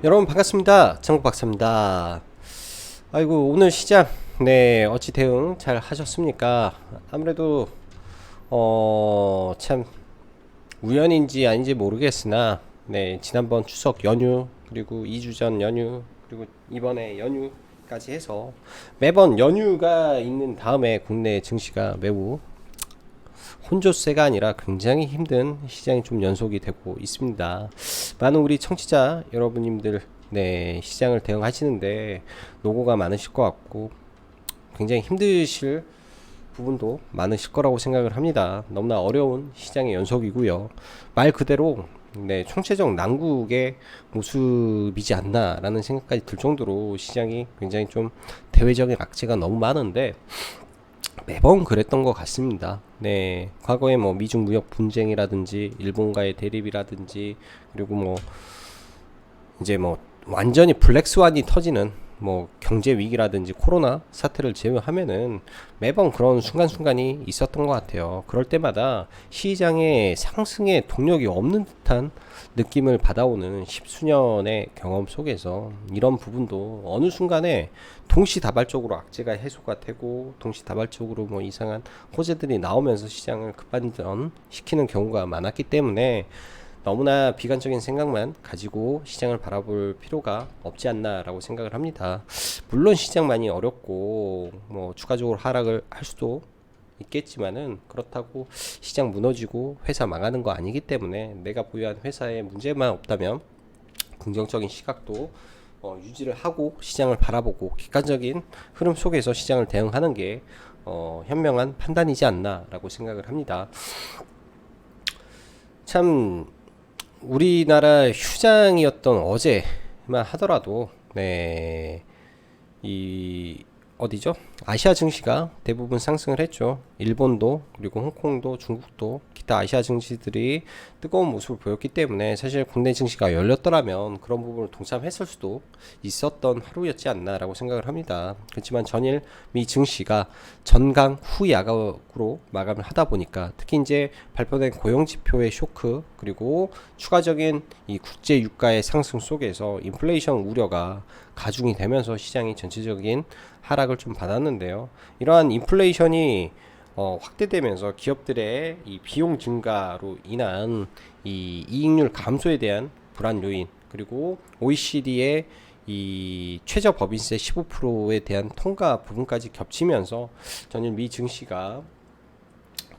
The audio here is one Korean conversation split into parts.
여러분 반갑습니다. 장국박사입니다. 아이고 오늘 시장 어찌 대응 잘 하셨습니까? 아무래도 참 우연인지 아닌지 모르겠으나 지난번 추석 연휴 그리고 2주 전 연휴 그리고 이번에 연휴까지 해서 매번 연휴가 있는 다음에 국내 증시가 매우 혼조세가 아니라 굉장히 힘든 시장이 좀 연속이 되고 있습니다. 많은 우리 청취자 여러분님들 시장을 대응하시는데 노고가 많으실 것 같고 굉장히 힘드실 부분도 많으실 거라고 생각을 합니다. 너무나 어려운 시장의 연속이고요. 말 그대로 총체적 난국의 모습이지 않나라는 생각까지 들 정도로 시장이 굉장히 좀 대외적인 악재가 너무 많은데 매번 그랬던 것 같습니다. 과거에 뭐 미중 무역 분쟁이라든지 일본과의 대립이라든지 그리고 뭐 이제 뭐 완전히 블랙스완이 터지는 뭐 경제 위기라든지 코로나 사태를 제외하면은 매번 그런 순간순간이 있었던 것 같아요. 그럴 때마다 시장의 상승의 동력이 없는 듯한 느낌을 받아오는 십수년의 경험 속에서 이런 부분도 어느 순간에 동시다발적으로 악재가 해소가 되고 동시다발적으로 뭐 이상한 호재들이 나오면서 시장을 급반전 시키는 경우가 많았기 때문에 너무나 비관적인 생각만 가지고 시장을 바라볼 필요가 없지 않나라고 생각을 합니다. 물론 시장 많이 어렵고 뭐 추가적으로 하락을 할 수도 있겠지만은 그렇다고 시장 무너지고 회사 망하는 거 아니기 때문에 내가 보유한 회사에 문제만 없다면 긍정적인 시각도 유지를 하고 시장을 바라보고 객관적인 흐름 속에서 시장을 대응하는 게 현명한 판단이지 않나라고 생각을 합니다. 참 우리나라 휴장이었던 어제만 하더라도 이 어디죠? 아시아 증시가 대부분 상승을 했죠. 일본도 그리고 홍콩도 중국도 기타 아시아 증시들이 뜨거운 모습을 보였기 때문에 사실 국내 증시가 열렸더라면 그런 부분을 동참했을 수도 있었던 하루였지 않나라고 생각을 합니다. 그렇지만 전일 미 증시가 전강 후 야각으로 마감을 하다 보니까 특히 이제 발표된 고용 지표의 쇼크 그리고 추가적인 이 국제 유가의 상승 속에서 인플레이션 우려가 가중이 되면서 시장이 전체적인 하락을 좀 받았는데요. 이러한 인플레이션이 확대되면서 기업들의 이 비용 증가로 인한 이 이익률 감소에 대한 불안 요인 그리고 OECD의 이 최저 법인세 15%에 대한 통과 부분까지 겹치면서 전일 미 증시가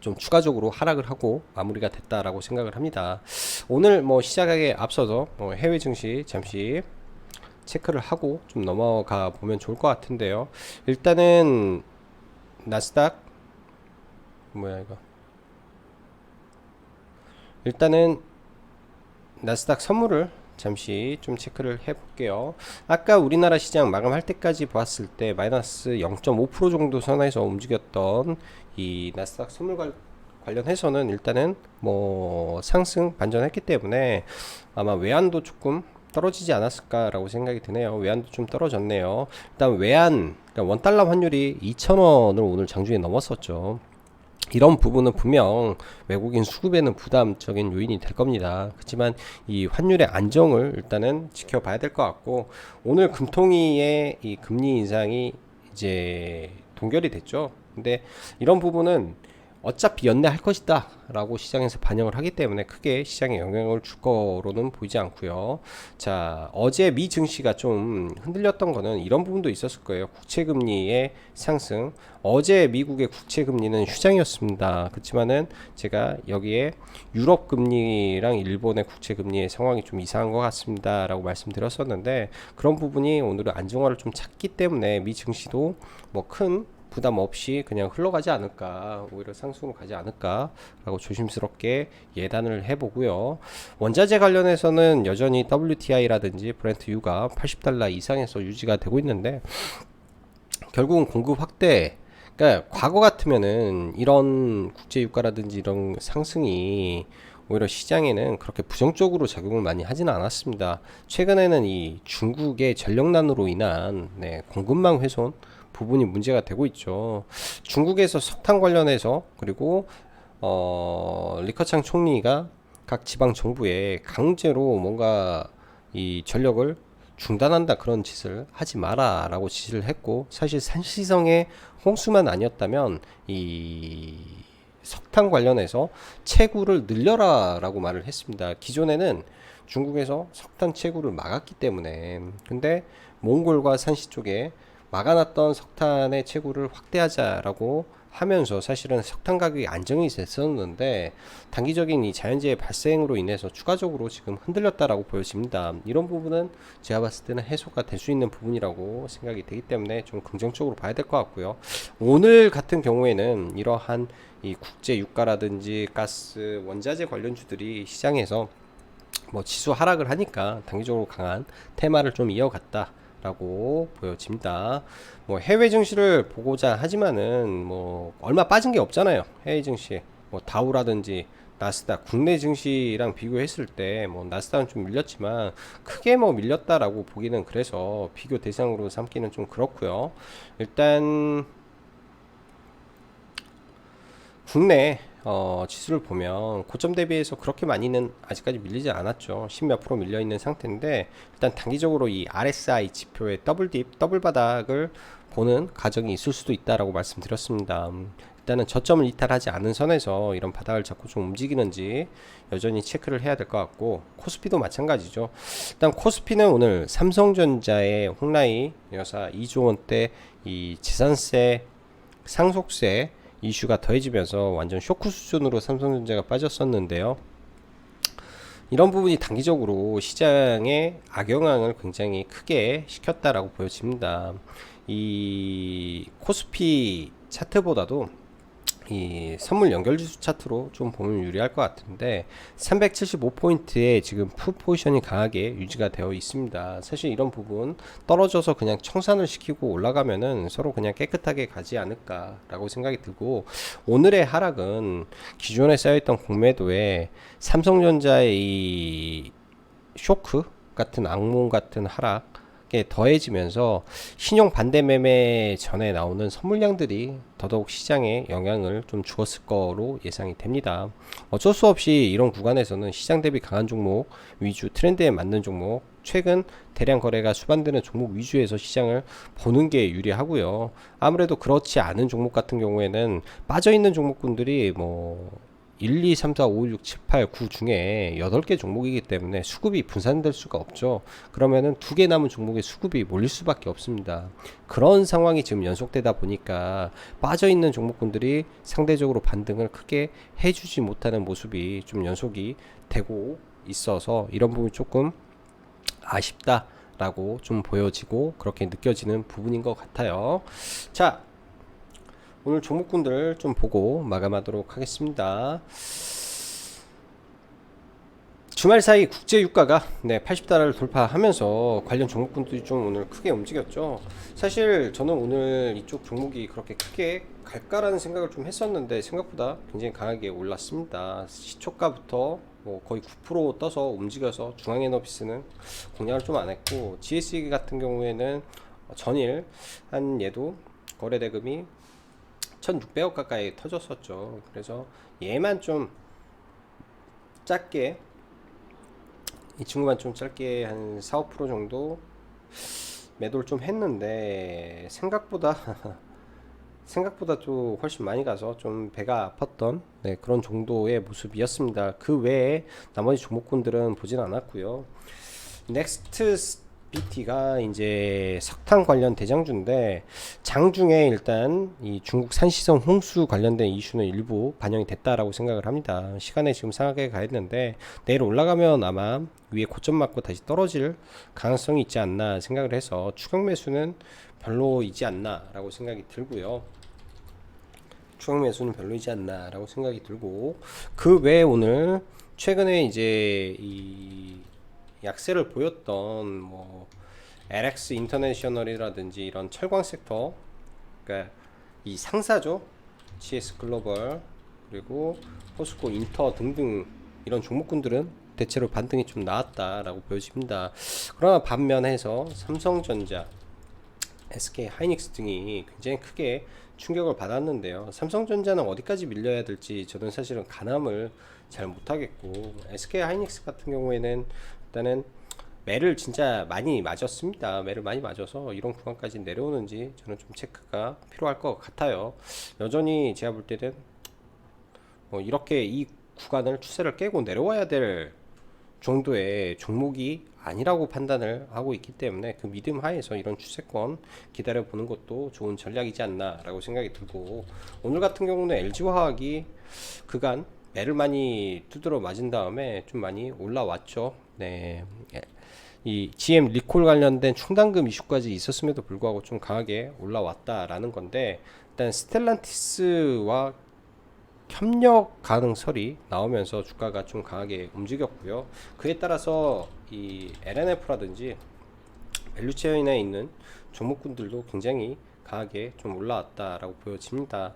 좀 추가적으로 하락을 하고 마무리가 됐다라고 생각을 합니다. 오늘 뭐 시작하기에 앞서서 해외 증시 잠시 체크를 하고 좀 넘어가 보면 좋을 것 같은데요. 일단은 나스닥 뭐야 이거 일단은 나스닥 선물을 잠시 좀 체크를 해 볼게요. 아까 우리나라 시장 마감할 때까지 보았을 때 마이너스 0.5% 정도 선에서 움직였던 이 나스닥 선물 관련해서는 일단은 뭐 상승 반전했기 때문에 아마 외환도 조금 떨어지지 않았을까라고 생각이 드네요. 외환도 좀 떨어졌네요. 일단 외환 그러니까 원달러 환율이 2,000원을 오늘 장중에 넘었었죠. 이런 부분은 분명 외국인 수급에는 부담적인 요인이 될 겁니다. 그렇지만 이 환율의 안정을 일단은 지켜봐야 될 것 같고 오늘 금통위의 이 금리 인상이 이제 동결이 됐죠. 근데 이런 부분은 어차피 연내할 것이다 라고 시장에서 반영을 하기 때문에 크게 시장에 영향을 줄 거로는 보이지 않고요. 자, 어제 미 증시가 좀 흔들렸던 거는 이런 부분도 있었을 거예요. 국채금리의 상승. 어제 미국의 국채금리는 휴장이었습니다. 그렇지만은 제가 여기에 유럽 금리랑 일본의 국채금리의 상황이 좀 이상한 것 같습니다 라고 말씀드렸었는데 그런 부분이 오늘은 안정화를 좀 찾기 때문에 미 증시도 뭐큰 부담 없이 그냥 흘러가지 않을까 오히려 상승으로 가지 않을까 라고 조심스럽게 예단을 해보고요. 원자재 관련해서는 여전히 WTI라든지 브렌트 유가 80달러 이상에서 유지가 되고 있는데 결국은 공급 확대 그러니까 과거 같으면은 이런 국제 유가라든지 이런 상승이 오히려 시장에는 그렇게 부정적으로 작용을 많이 하지는 않았습니다. 최근에는 이 중국의 전력난으로 인한 공급망 훼손 부분이 문제가 되고 있죠. 중국에서 석탄 관련해서 그리고 리커창 총리가 각 지방 정부에 강제로 뭔가 이 전력을 중단한다 그런 짓을 하지 마라 라고 지시를 했고, 사실 산시성의 홍수만 아니었다면 이 석탄 관련해서 채굴을 늘려라 라고 말을 했습니다. 기존에는 중국에서 석탄 채굴을 막았기 때문에, 근데 몽골과 산시 쪽에 막아놨던 석탄의 채굴을 확대하자라고 하면서 사실은 석탄 가격이 안정이 됐었는데, 단기적인 이 자연재해 발생으로 인해서 추가적으로 지금 흔들렸다라고 보여집니다. 이런 부분은 제가 봤을 때는 해소가 될 수 있는 부분이라고 생각이 되기 때문에 좀 긍정적으로 봐야 될 것 같고요. 오늘 같은 경우에는 이러한 이 국제 유가라든지 가스, 원자재 관련주들이 시장에서 뭐 지수 하락을 하니까 단기적으로 강한 테마를 좀 이어갔다 라고 보여집니다. 뭐 해외 증시를 보고자 하지만은 뭐 얼마 빠진 게 없잖아요. 해외 증시 뭐 다우라든지 나스닥, 국내 증시랑 비교했을 때 뭐 나스닥은 좀 밀렸지만 크게 뭐 밀렸다라고 보기는, 그래서 비교 대상으로 삼기는 좀 그렇고요. 일단 국내 지수를 보면 고점 대비해서 그렇게 많이는 아직까지 밀리지 않았죠. 10몇 프로 밀려 있는 상태인데, 일단 단기적으로 이 RSI 지표의 더블 바닥을 보는 가정이 있을 수도 있다라고 말씀드렸습니다. 일단은 저점을 이탈하지 않은 선에서 이런 바닥을 잡고 좀 움직이는지 여전히 체크를 해야 될 것 같고, 코스피도 마찬가지죠. 일단 코스피는 오늘 삼성전자의 홍라이 여사 2조 원대 이 재산세 상속세 이슈가 더해지면서 완전 쇼크 수준으로 삼성전자가 빠졌었는데요. 이런 부분이 단기적으로 시장에 악영향을 굉장히 크게 시켰다라고 보여집니다. 이 코스피 차트보다도 이 선물 연결지수 차트로 좀 보면 유리할 것 같은데, 375포인트에 지금 푸 포지션이 강하게 유지가 되어 있습니다. 사실 이런 부분 떨어져서 그냥 청산을 시키고 올라가면은 서로 그냥 깨끗하게 가지 않을까 라고 생각이 들고, 오늘의 하락은 기존에 쌓여있던 공매도에 삼성전자의 이 쇼크 같은 악몽 같은 하락 더해지면서 신용 반대 매매 전에 나오는 선물량들이 더더욱 시장에 영향을 좀 주었을 거로 예상이 됩니다. 어쩔 수 없이 이런 구간에서는 시장 대비 강한 종목 위주, 트렌드에 맞는 종목, 최근 대량 거래가 수반되는 종목 위주에서 시장을 보는 게 유리하고요. 아무래도 그렇지 않은 종목 같은 경우에는 빠져있는 종목군들이 뭐 1, 2, 3, 4, 5, 6, 7, 8, 9 중에 8개 종목이기 때문에 수급이 분산될 수가 없죠. 그러면은 2개 남은 종목의 수급이 몰릴 수밖에 없습니다. 그런 상황이 지금 연속되다 보니까 빠져있는 종목군들이 상대적으로 반등을 크게 해주지 못하는 모습이 좀 연속이 되고 있어서, 이런 부분이 조금 아쉽다라고 좀 보여지고 그렇게 느껴지는 부분인 것 같아요. 자, 오늘 종목군들 좀 보고 마감하도록 하겠습니다. 주말 사이 국제 유가가 80달러를 돌파하면서 관련 종목군들이 좀 오늘 크게 움직였죠. 사실 저는 오늘 이쪽 종목이 그렇게 크게 갈까라는 생각을 좀 했었는데, 생각보다 굉장히 강하게 올랐습니다. 시초가부터 뭐 거의 9% 떠서 움직여서 중앙에너비스는 공략을 좀 안 했고, GSE 같은 경우에는 전일 한 얘도 거래 대금이 1600억 가까이 터졌었죠. 그래서 얘만 좀 짧게, 이 친구만 좀 짧게 한 4~5% 정도 매도를 좀 했는데, 생각보다 또 훨씬 많이 가서 좀 배가 아팠던 그런 정도의 모습이었습니다. 그 외에 나머지 종목군들은 보진 않았고요. 넥스트 BT가 이제 석탄 관련 대장주인데, 장중에 일단 이 중국 산시성 홍수 관련된 이슈는 일부 반영이 됐다라고 생각을 합니다. 시간에 지금 상하게 가 있는데, 내일 올라가면 아마 위에 고점 맞고 다시 떨어질 가능성이 있지 않나 생각을 해서 추격 매수는 별로이지 않나 라고 생각이 들고요. 추격 매수는 별로이지 않나 라고 생각이 들고, 그 외에 오늘 최근에 이제 이 약세를 보였던 뭐 LX 인터내셔널이라든지 이런 철강 섹터, 그러니까 이 상사죠. GS 글로벌 그리고 포스코 인터 등등 이런 종목군들은 대체로 반등이 좀 나왔다라고 보여집니다. 그러나 반면에서 삼성전자, SK 하이닉스 등이 굉장히 크게 충격을 받았는데요. 삼성전자는 어디까지 밀려야 될지 저는 사실은 가늠을 잘 못하겠고, SK 하이닉스 같은 경우에는 일단은 매를 진짜 많이 맞았습니다. 매를 많이 맞아서 이런 구간까지 내려오는지 저는 좀 체크가 필요할 것 같아요. 여전히 제가 볼 때는 이렇게 이 구간을 추세를 깨고 내려와야 될 정도의 종목이 아니라고 판단을 하고 있기 때문에 그 믿음 하에서 이런 추세권 기다려 보는 것도 좋은 전략이지 않나 라고 생각이 들고, 오늘 같은 경우는 LG화학이 그간 매를 많이 두드러 맞은 다음에 좀 많이 올라왔죠. 네. 이 GM 리콜 관련된 충당금 이슈까지 있었음에도 불구하고 좀 강하게 올라왔다라는 건데, 일단 스텔란티스와 협력 가능설이 나오면서 주가가 좀 강하게 움직였고요. 그에 따라서 이 LNF라든지 밸류체인에 있는 종목군들도 굉장히 강하게 좀 올라왔다라고 보여집니다.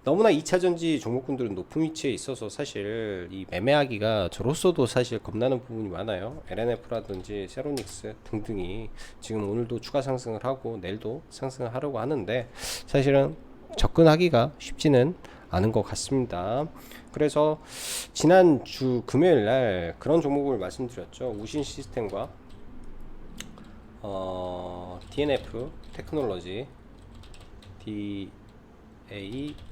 너무나 2차전지 종목군들은 높은 위치에 있어서 사실 이 매매하기가 저로서도 사실 겁나는 부분이 많아요. LNF라든지 세로닉스 등등이 지금 오늘도 추가 상승을 하고 내일도 상승을 하려고 하는데 사실은 접근하기가 쉽지는 않은 것 같습니다. 그래서 지난주 금요일 날 그런 종목을 말씀드렸죠. 우신 시스템과 DNF 테크놀로지, DA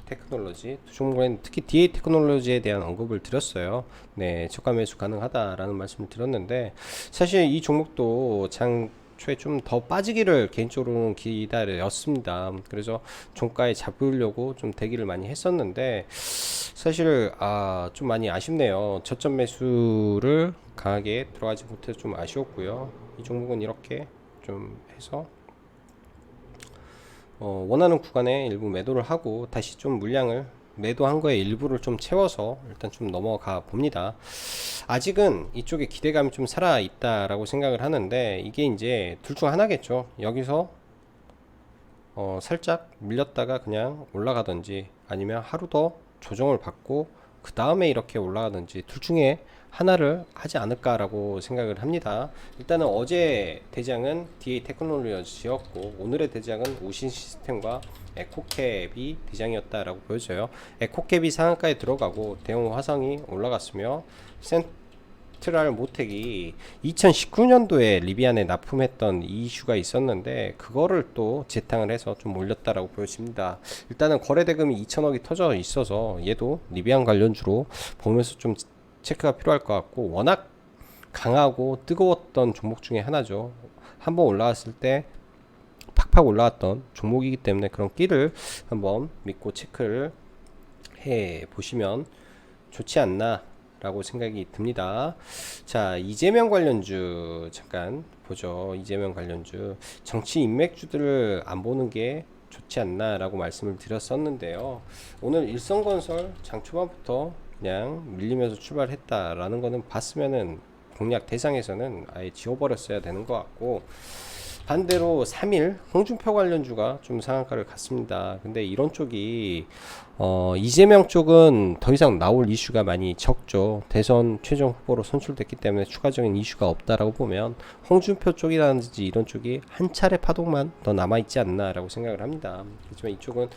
테크놀로지 두 종목엔 특히 DA 테크놀로지에 대한 언급을 드렸어요. 네, 저가 매수 가능하다라는 말씀을 드렸는데, 사실 이 종목도 초에 좀 더 빠지기를 개인적으로는 기다렸습니다. 그래서 종가에 잡으려고 좀 대기를 많이 했었는데, 사실 좀 많이 아쉽네요. 저점 매수를 강하게 들어가지 못해서 좀 아쉬웠고요. 이 종목은 이렇게 좀 해서 원하는 구간에 일부 매도를 하고 다시 좀 물량을 매도한 거에 일부를 좀 채워서 일단 좀 넘어가 봅니다. 아직은 이쪽에 기대감이 좀 살아 있다라고 생각을 하는데, 이게 이제 둘 중 하나겠죠. 여기서 살짝 밀렸다가 그냥 올라가든지, 아니면 하루 더 조정을 받고 그 다음에 이렇게 올라가든지, 둘 중에 하나를 하지 않을까라고 생각을 합니다. 일단은 어제 대장은 DA 테크놀로지였고, 오늘의 대장은 우신 시스템과 에코캡이 대장이었다라고 보여져요. 에코캡이 상한가에 들어가고 대형 화성이 올라갔으며, 센트럴 모텍이 2019년도에 리비안에 납품했던 이슈가 있었는데 그거를 또 재탕을 해서 좀 올렸다라고 보여집니다. 일단은 거래 대금이 2천억이 터져 있어서 얘도 리비안 관련주로 보면서 좀 체크가 필요할 것 같고, 워낙 강하고 뜨거웠던 종목 중에 하나죠. 한번 올라왔을 때 팍팍 올라왔던 종목이기 때문에 그런 끼를 한번 믿고 체크를 해 보시면 좋지 않나 라고 생각이 듭니다. 자, 이재명 관련주 잠깐 보죠. 이재명 관련주 정치 인맥주들을 안 보는 게 좋지 않나 라고 말씀을 드렸었는데요. 오늘 일성건설 장 초반부터 그냥 밀리면서 출발했다라는 거는 봤으면은 공략 대상에서는 아예 지워버렸어야 되는 것 같고, 반대로 3일 홍준표 관련주가 좀 상한가를 갔습니다. 근데 이런 쪽이 이재명 쪽은 더 이상 나올 이슈가 많이 적죠. 대선 최종 후보로 선출됐기 때문에 추가적인 이슈가 없다라고 보면 홍준표 쪽이라든지 이런 쪽이 한 차례 파동만 더 남아있지 않나라고 생각을 합니다. 하지만 이쪽은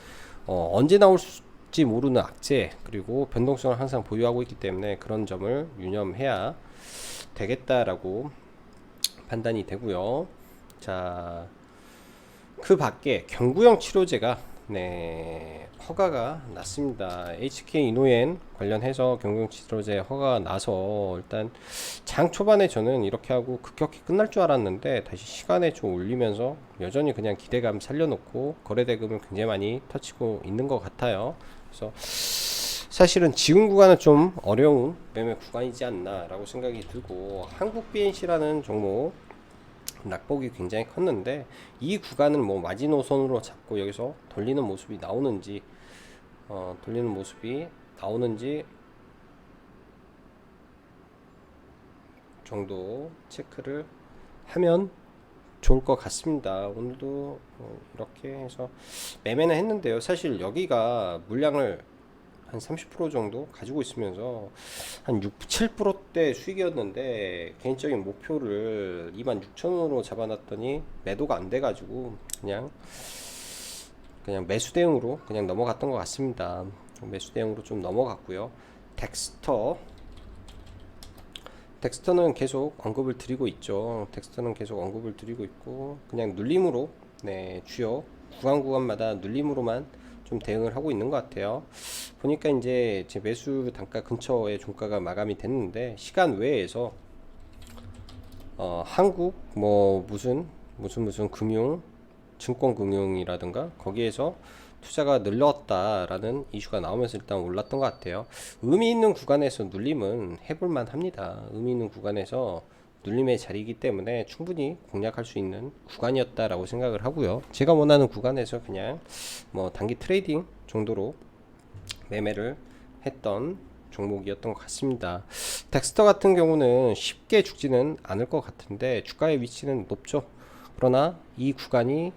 언제 나올지 모르는 악재, 그리고 변동성을 항상 보유하고 있기 때문에 그런 점을 유념해야 되겠다라고 판단이 되고요. 자, 그 밖에 경구용 치료제가 허가가 났습니다. HK 이노엔 관련해서 경구용 치료제 허가가 나서 일단 장 초반에 저는 이렇게 하고 급격히 끝날 줄 알았는데 다시 시간에 좀 올리면서 여전히 그냥 기대감 살려놓고 거래 대금을 굉장히 많이 터치고 있는 것 같아요. 그래서 사실은 지금 구간은 좀 어려운 매매 구간이지 않나 라고 생각이 들고, 한국 BNC라는 종목 낙폭이 굉장히 컸는데 이 구간을 뭐 마지노선으로 잡고 여기서 돌리는 모습이 나오는지 정도 체크를 하면 좋을 것 같습니다. 오늘도 이렇게 해서 매매는 했는데요. 사실 여기가 물량을 한 30% 정도 가지고 있으면서 한 6, 7%대 수익이었는데 개인적인 목표를 26,000원으로 잡아놨더니 매도가 안 돼가지고 그냥 매수 대응으로 그냥 넘어갔던 것 같습니다. 매수 대응으로 좀 넘어갔고요. 덱스터 덱스터는 계속 언급을 드리고 있죠. 덱스터는 계속 언급을 드리고 있고 그냥 눌림으로 네, 주요 구간마다 눌림으로만 좀 대응을 하고 있는 것 같아요. 보니까 이제 제 매수 단가 근처에 종가가 마감이 됐는데 시간 외에서 한국 뭐 무슨 금융 증권금융이라든가 거기에서 투자가 늘렸다라는 이슈가 나오면서 일단 올랐던 것 같아요. 의미 있는 구간에서 눌림은 해볼만 합니다. 의미 있는 구간에서 눌림의 자리이기 때문에 충분히 공략할 수 있는 구간이었다라고 생각을 하고요. 제가 원하는 구간에서 그냥 뭐 단기 트레이딩 정도로 매매를 했던 종목이었던 것 같습니다. 덱스터 같은 경우는 쉽게 죽지는 않을 것 같은데 주가의 위치는 높죠. 그러나 이 구간이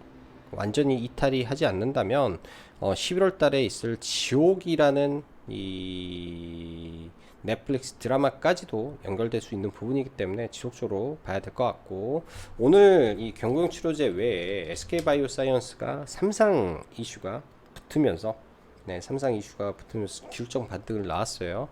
완전히 이탈이 하지 않는다면 11월 달에 있을 지옥이라는 이 넷플릭스 드라마까지도 연결될 수 있는 부분이기 때문에 지속적으로 봐야 될 것 같고 오늘 이 경구용 치료제 외에 SK바이오사이언스가 삼상 이슈가 붙으면서 네, 삼상 이슈가 붙으면서 기울적 반등을 나왔어요.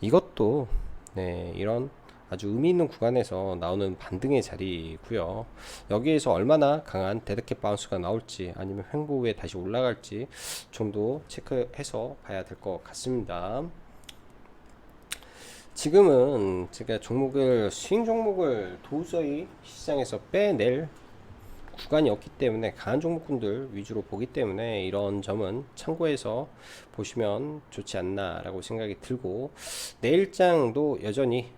이것도 네, 이런 아주 의미 있는 구간에서 나오는 반등의 자리고요. 여기에서 얼마나 강한 데드캣 바운스가 나올지 아니면 횡보 후에 다시 올라갈지 좀 더 체크해서 봐야 될 것 같습니다. 지금은 제가 스윙 종목을 도저히 시장에서 빼낼 구간이 없기 때문에 강한 종목군들 위주로 보기 때문에 이런 점은 참고해서 보시면 좋지 않나 라고 생각이 들고 내일장도 여전히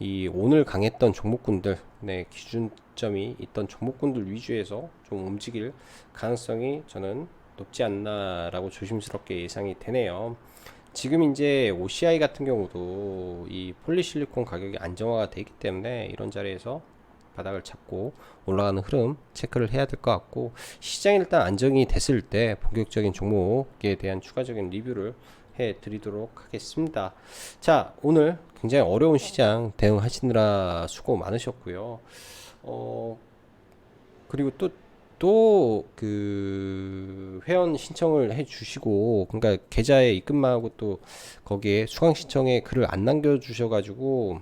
이 오늘 강했던 종목군들 기준점이 있던 종목군들 위주에서 좀 움직일 가능성이 저는 높지 않나 라고 조심스럽게 예상이 되네요. 지금 이제 OCI 같은 경우도 이 폴리실리콘 가격이 안정화가 되기 때문에 이런 자리에서 바닥을 잡고 올라가는 흐름 체크를 해야 될 것 같고 시장이 일단 안정이 됐을 때 본격적인 종목에 대한 추가적인 리뷰를 해 드리도록 하겠습니다. 자, 오늘 굉장히 어려운 시장 대응하시느라 수고 많으셨고요. 그리고 또 그 회원 신청을 해 주시고 그러니까 계좌에 입금만 하고 또 거기에 수강 신청에 글을 안 남겨 주셔 가지고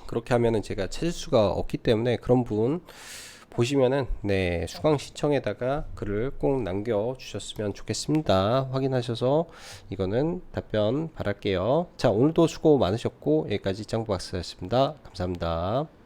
그렇게 하면은 제가 찾을 수가 없기 때문에 그런 부분 보시면은 네, 수강 신청에다가 글을 꼭 남겨 주셨으면 좋겠습니다. 확인하셔서 이거는 답변 바랄게요. 자, 오늘도 수고 많으셨고 여기까지 짱박스였습니다. 감사합니다.